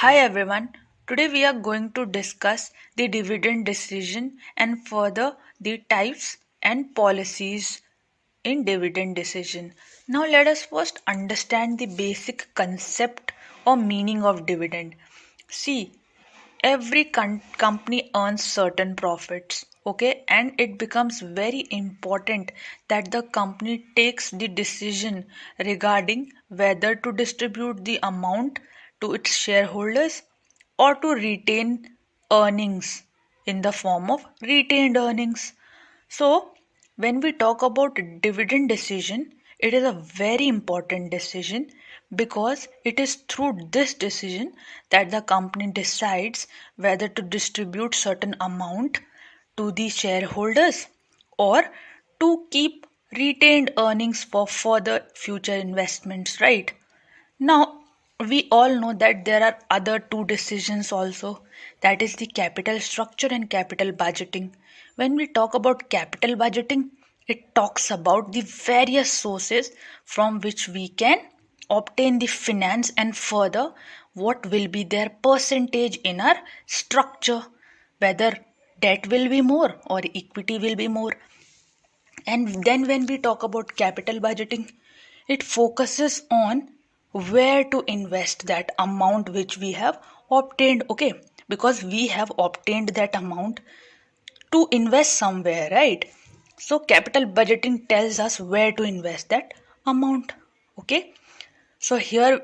Hi everyone. Today we are going to discuss the dividend decision and further the types and policies in dividend decision. Now let us first understand the basic concept or meaning of dividend. See, every company earns certain profits, okay, and it becomes very important that the company takes the decision regarding whether to distribute the amount to its shareholders or to retain earnings in the form of retained earnings. So, when we talk about dividend decision, it is a very important decision because it is through this decision that the company decides whether to distribute certain amount to the shareholders or to keep retained earnings for further future investments, right? Now, we all know that there are other two decisions also, that is the capital structure and capital budgeting. When we talk about capital budgeting, it talks about the various sources from which we can obtain the finance and further what will be their percentage in our structure, whether debt will be more or equity will be more. And then when we talk about capital budgeting, it focuses on where to invest that amount which we have obtained, okay? Because we have obtained that amount to invest somewhere, right? So capital budgeting tells us where to invest that amount, okay? So here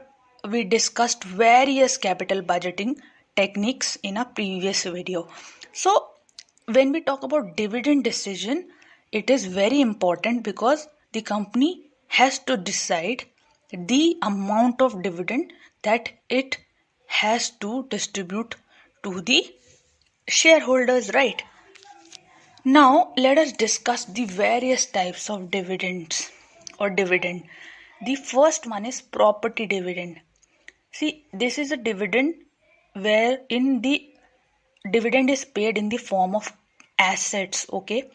we discussed various capital budgeting techniques in a previous video. So when we talk about dividend decision, it is very important because the company has to decide the amount of dividend that it has to distribute to the shareholders, right? Now let us discuss the various types of dividends or dividend. The first one is property dividend. See, this is a dividend wherein the dividend is paid in the form of assets, okay?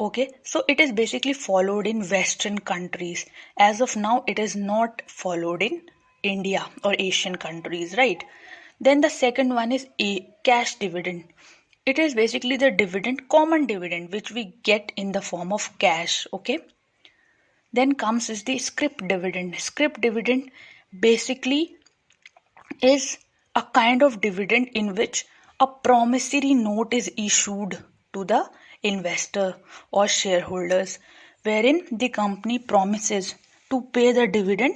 Okay, so it is basically followed in Western countries. As of now, it is not followed in India or Asian countries, right? Then the second one is a cash dividend. It is basically the dividend, common dividend, which we get in the form of cash, okay? Then comes is the scrip dividend. Scrip dividend basically is a kind of dividend in which a promissory note is issued to the investor or shareholders, wherein the company promises to pay the dividend,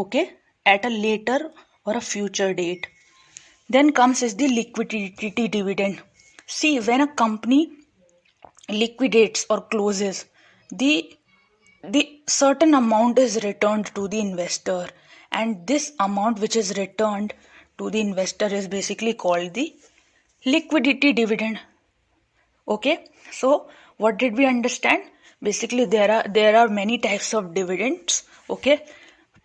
okay, at a later or a future date. Then comes is the liquidity dividend. See, when a company liquidates or closes, the the certain amount is returned to the investor, and this amount which is returned to the investor is basically called the liquidity dividend. Okay, so what did we understand? Basically there are many types of dividends, okay,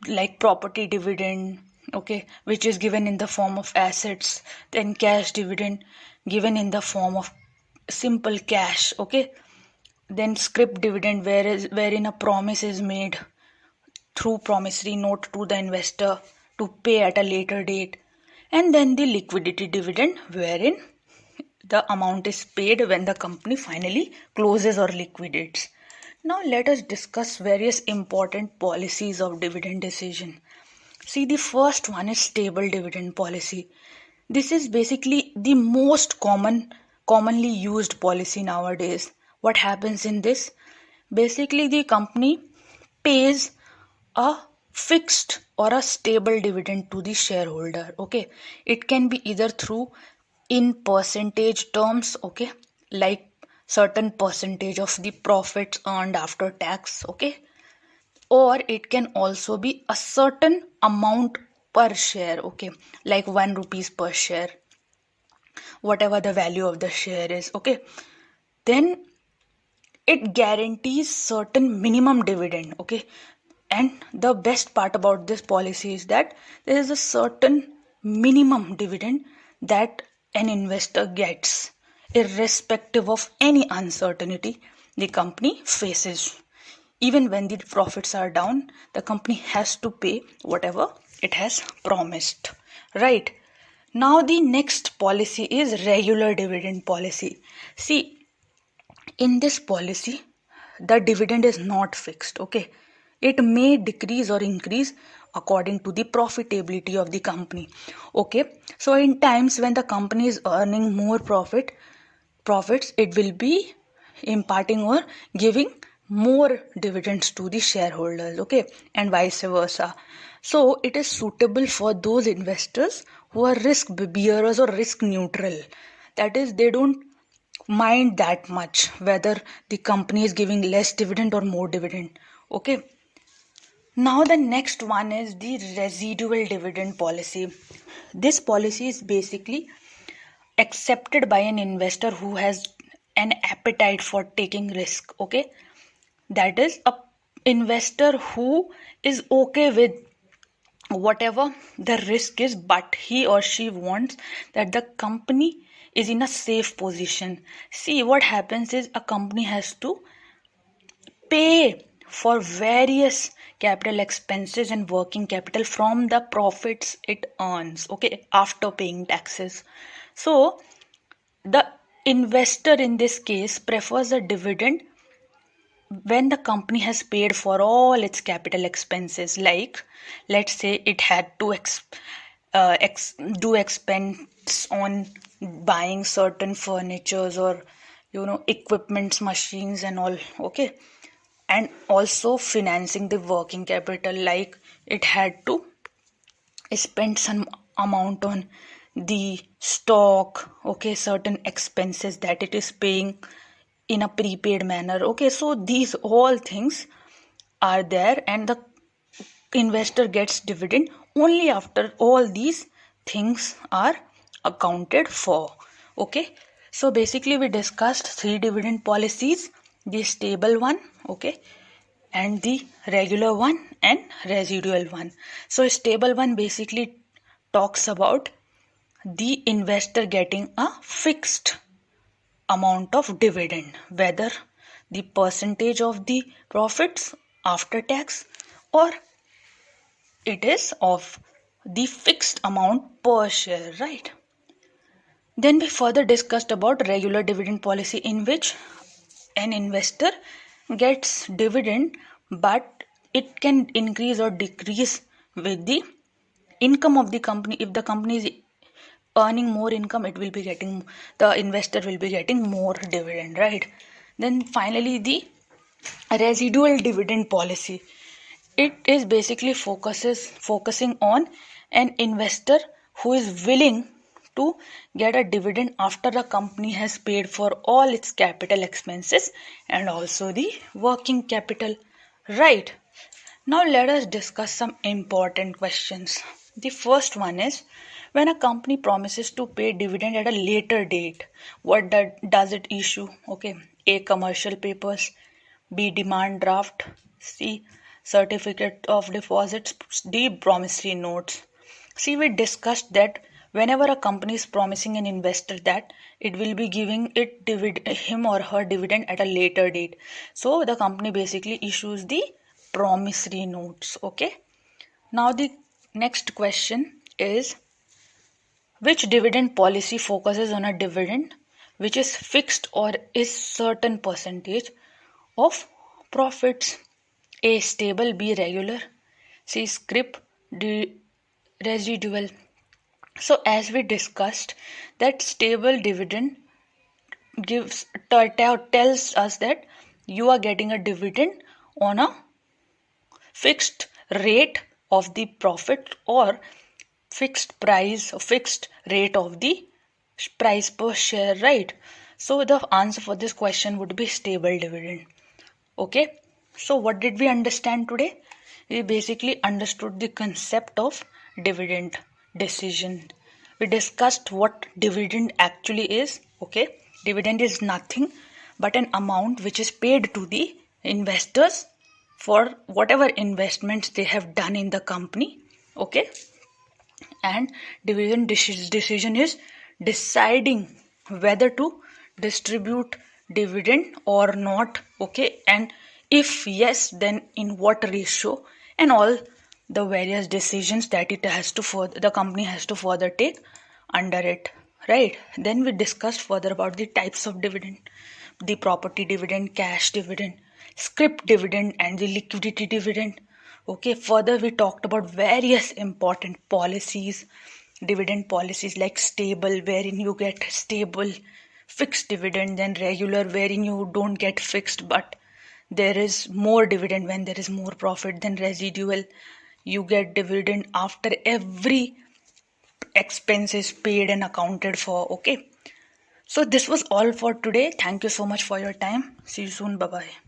like property dividend, okay, which is given in the form of assets. Then cash dividend given in the form of simple cash, okay. Then scrip dividend, wherein a promise is made through promissory note to the investor to pay at a later date. And then the liquidity dividend, wherein the amount is paid when the company finally closes or liquidates. Now let us discuss various important policies of dividend decision. See, the first one is stable dividend policy. This is basically the most commonly used policy nowadays. What happens in this? Basically, the company pays a fixed or a stable dividend to the shareholder. Okay, it can be either through in percentage terms, okay, like certain percentage of the profits earned after tax, okay, or it can also be a certain amount per share, okay, like 1 rupees per share, whatever the value of the share is, okay. Then it guarantees certain minimum dividend, okay. And the best part about this policy is that there is a certain minimum dividend that an investor gets irrespective of any uncertainty the company faces. Even when the profits are down, the company has to pay whatever it has promised, right? Now the next policy is regular dividend policy. See, in this policy, the dividend is not fixed, okay? It may decrease or increase according to the profitability of the company, okay? So in times when the company is earning more profits, it will be imparting or giving more dividends to the shareholders, okay? And vice versa. So it is suitable for those investors who are risk bearers or risk neutral. That is, they don't mind that much whether the company is giving less dividend or more dividend, okay? Now the next one is the residual dividend policy. This policy is basically accepted by an investor who has an appetite for taking risk, okay? That is a investor who is okay with whatever the risk is, but he or she wants that the company is in a safe position. See, what happens is a company has to pay for various capital expenses and working capital from the profits it earns, okay, after paying taxes. So the investor in this case prefers a dividend when the company has paid for all its capital expenses. Like, let's say it had to do expense on buying certain furnitures or equipments, machines and all, okay? And also financing the working capital, like it had to spend some amount on the stock, okay, certain expenses that it is paying in a prepaid manner, okay? So these all things are there, and the investor gets dividend only after all these things are accounted for, okay? So basically we discussed three dividend policies: the stable one, okay, and the regular one and residual one. So stable one basically talks about the investor getting a fixed amount of dividend, whether the percentage of the profits after tax or it is of the fixed amount per share, right? Then we further discussed about regular dividend policy, in which an investor gets dividend, but it can increase or decrease with the income of the company. If the company is earning more income, the investor will be getting more dividend, right? Then finally the residual dividend policy. It is basically focusing on an investor who is willing to get a dividend after the company has paid for all its capital expenses and also the working capital, right? Now let us discuss some important questions. The first one is, when a company promises to pay dividend at a later date, what does it issue? Okay, A, commercial papers; B, demand draft; C, certificate of deposits; D, promissory notes. See, we discussed that whenever a company is promising an investor that it will be giving him or her dividend at a later date, so the company basically issues the promissory notes, okay? Now the next question is, which dividend policy focuses on a dividend which is fixed or is certain percentage of profits? A, stable; B, regular; C, scrip; D, residual. So as we discussed, that stable dividend tells us that you are getting a dividend on a fixed rate of the profit or fixed price or fixed rate of the price per share, right? So the answer for this question would be stable dividend, okay? So what did we understand today? We basically understood the concept of dividend decision. We discussed what dividend actually is, okay? Dividend is nothing but an amount which is paid to the investors for whatever investments they have done in the company, okay? And dividend decision is deciding whether to distribute dividend or not, okay? And if yes, then in what ratio, and all the various decisions that the company has to further take under it, right? Then we discussed further about the types of dividend, the property dividend, cash dividend, scrip dividend, and the liquidity dividend. Okay, further we talked about various important policies, dividend policies like stable, wherein you get stable fixed dividend, then regular, wherein you don't get fixed but there is more dividend when there is more profit, then residual, you get dividend after every expense is paid and accounted for. Okay, so this was all for today. Thank you so much for your time. See you soon. Bye bye.